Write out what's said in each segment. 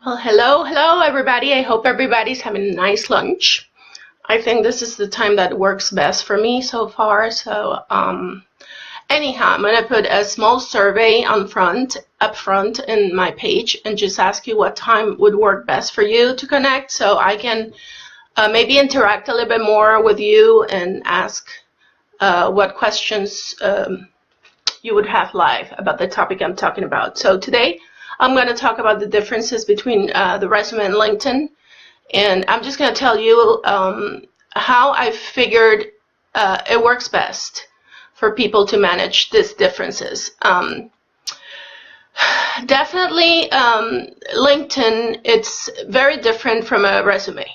Well, hello everybody. I hope everybody's having a nice lunch. I think this is the time that works best for me so far. So, anyhow, I'm gonna put a small survey up front in my page and just ask you what time would work best for you to connect, so I can maybe interact a little bit more with you and ask what questions you would have live about the topic I'm talking about. So today, I'm going to talk about the differences between the resume and LinkedIn, and I'm just going to tell you how I figured it works best for people to manage these differences. Definitely, LinkedIn, it's very different from a resume.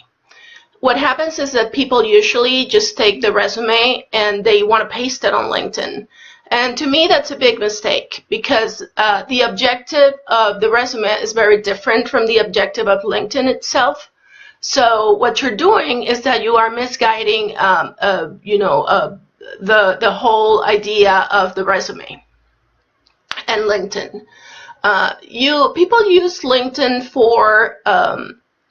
What happens is that people usually just take the resume and they want to paste it on LinkedIn. And to me, that's a big mistake because the objective of the resume is very different from the objective of LinkedIn itself. So what you're doing is that you are misguiding, the whole idea of the resume and LinkedIn. People use LinkedIn for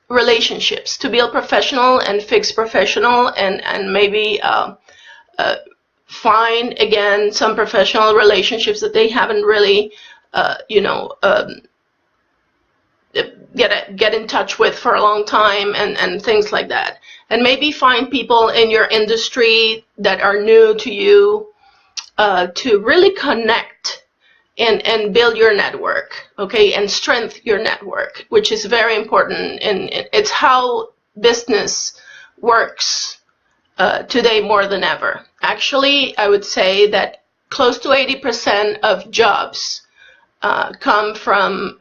relationships, to build professional and fix professional, and maybe find again some professional relationships that they haven't really get in touch with for a long time, and things like that, and maybe find people in your industry that are new to you to really connect and build your network, okay, and strengthen your network, which is very important, and it's how business works today more than ever. Actually, I would say that close to 80% of jobs come from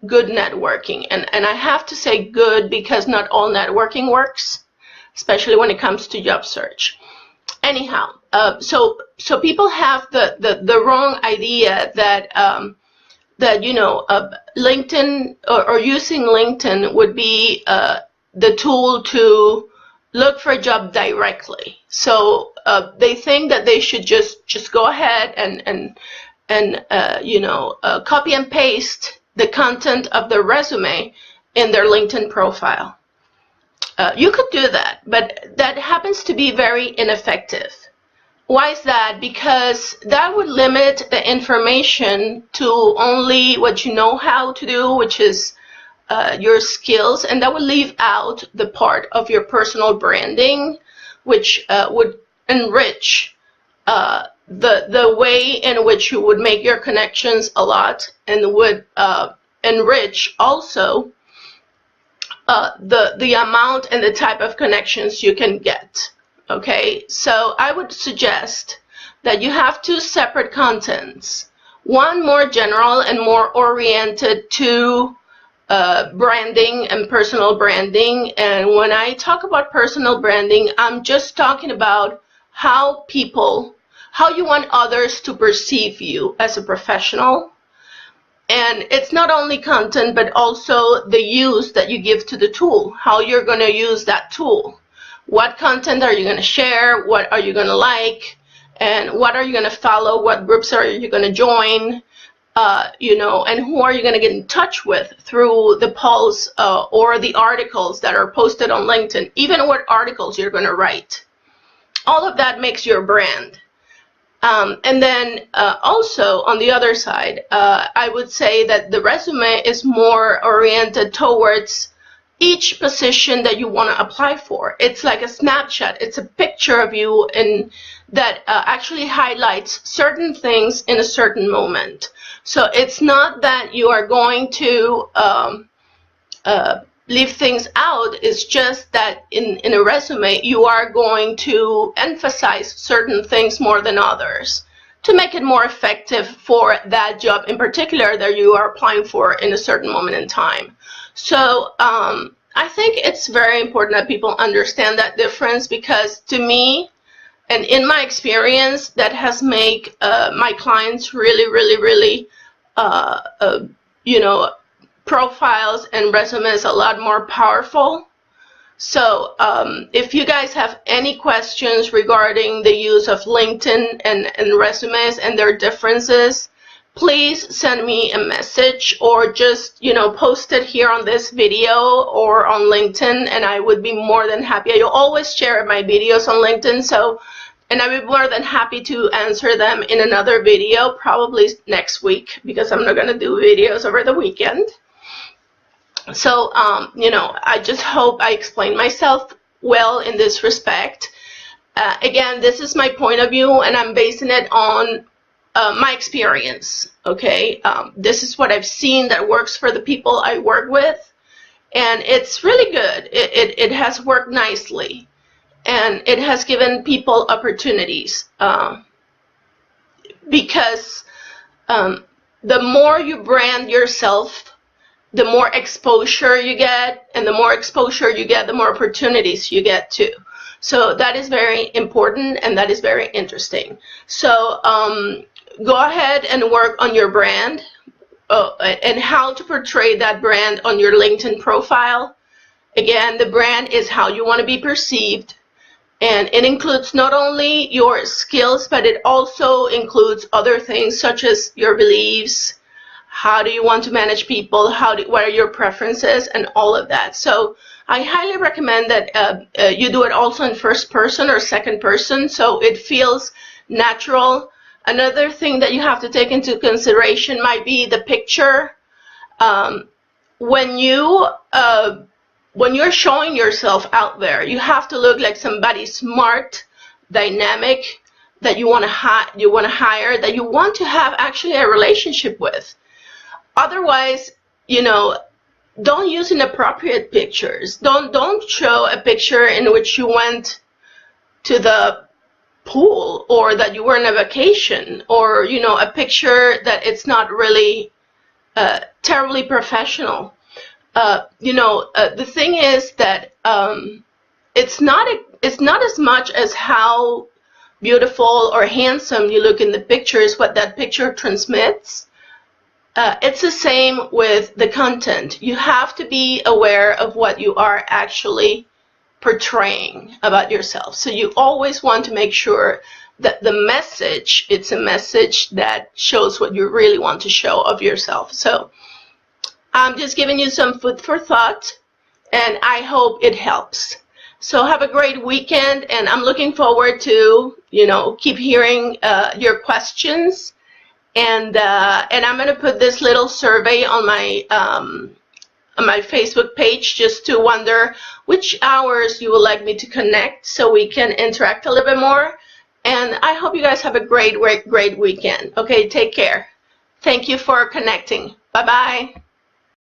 good networking. And I have to say good because not all networking works, especially when it comes to job search. Anyhow, so people have the wrong idea that LinkedIn or using LinkedIn would be the tool to look for a job directly. So they think that they should just go ahead and copy and paste the content of their resume in their LinkedIn profile. You could do that, but that happens to be very ineffective. Why is that? Because that would limit the information to only what you know how to do, which is your skills, and that would leave out the part of your personal branding, which would enrich the way in which you would make your connections a lot, and would enrich also the amount and the type of connections you can get. Okay, so I would suggest that you have two separate contents, one more general and more oriented to branding and personal branding. And when I talk about personal branding, I'm just talking about how you want others to perceive you as a professional. And it's not only content, but also the use that you give to the tool, how you're going to use that tool. What content are you going to share? What are you going to like? And what are you going to follow? What groups are you going to join? And who are you going to get in touch with through the polls or the articles that are posted on LinkedIn, even what articles you're going to write. All of that makes your brand. And then also on the other side, I would say that the resume is more oriented towards each position that you want to apply for. It's like a snapshot. It's a picture of you and that actually highlights certain things in a certain moment. So it's not that you are going to leave things out. It's just that in a resume, you are going to emphasize certain things more than others to make it more effective for that job in particular that you are applying for in a certain moment in time. So I think it's very important that people understand that difference, because to me, and in my experience, that has made my clients really profiles and resumes a lot more powerful. So if you guys have any questions regarding the use of LinkedIn and resumes and their differences, please send me a message, or just, you know, post it here on this video or on LinkedIn, and I would be more than happy. I always share my videos on LinkedIn, so, and I would be more than happy to answer them in another video, probably next week, because I'm not going to do videos over the weekend. So, you know, I just hope I explained myself well in this respect. Again, this is my point of view, and I'm basing it on my experience, okay? This is what I've seen that works for the people I work with, and it's really good. It has worked nicely, and it has given people opportunities, because the more you brand yourself, the more exposure you get, and the more exposure you get, the more opportunities you get too. So that is very important, and that is very interesting. So go ahead and work on your brand, and how to portray that brand on your LinkedIn profile. Again, the brand is how you want to be perceived, and it includes not only your skills, but it also includes other things such as your beliefs, how do you want to manage people, what are your preferences, and all of that. So I highly recommend that you do it also in first person or second person, so it feels natural. Another thing that you have to take into consideration might be the picture. When you're showing yourself out there, you have to look like somebody smart, dynamic, that you want to hire, that you want to have actually a relationship with. Otherwise, you know, don't use inappropriate pictures. Don't show a picture in which you went to the pool, or that you were on a vacation, or, you know, a picture that it's not really terribly professional. You know, the thing is that it's not as much as how beautiful or handsome you look in the picture is what that picture transmits. It's the same with the content. You have to be aware of what you are actually portraying about yourself. So you always want to make sure that the message, it's a message that shows what you really want to show of yourself. So I'm just giving you some food for thought, and I hope it helps. So have a great weekend, and I'm looking forward to, you know, keep hearing your questions. And I'm going to put this little survey on my Facebook page, just to wonder which hours you would like me to connect, so we can interact a little bit more. And I hope you guys have a great weekend. Okay, take care. Thank you for connecting. Bye-bye.